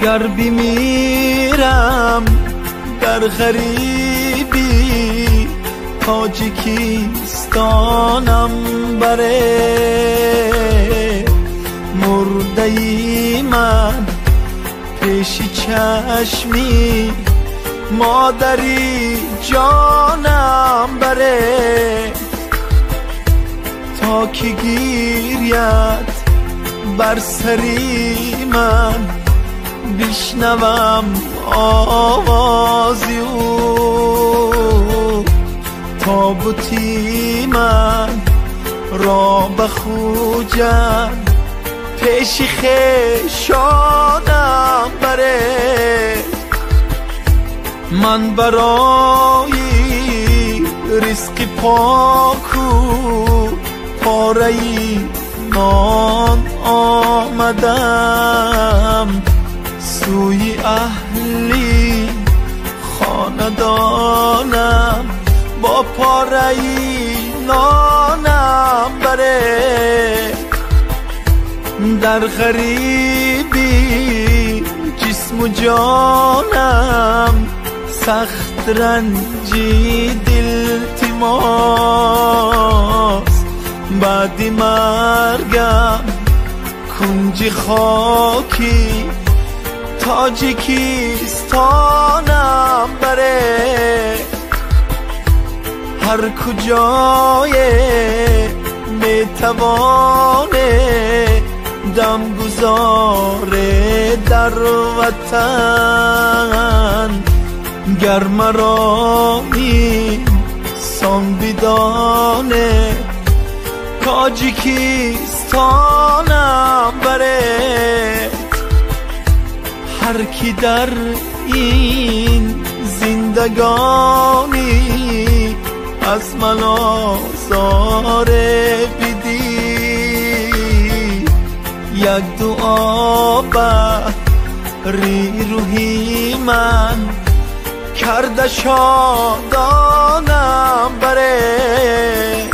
گر بمیرم در غریبی تاجیکستانم بره. مرده ای من پیشی چشمی مادری جانم بره. تا که گیرید بر سری من بشنوم آوازی او. تابوتی من را بخوجم پیش خیشانم بره. من برای رزق پاکو پاره‌ای نان آمدم. سوی اهلی خاندانم با پاره‌ای نانم بره. در غریبی جسم و جانم سخت رنجی دلتماس. بعد مرگم کنج خاکی تاجیکستانم بره. هر کجای میتوانه دم گذاره در وطن. گر مرا این سان بدانه تاجیکستانم بره. هر کی در این زندگانی از من آزاره بدی، یک دعا بری روحی من کرده شادانم بره.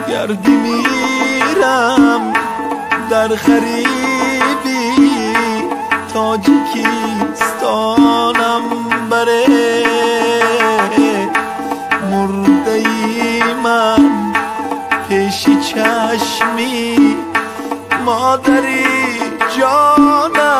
گردی میرم در غریبی تاجیکستانم بره. مرده ای من پیش چشمی مادری جانم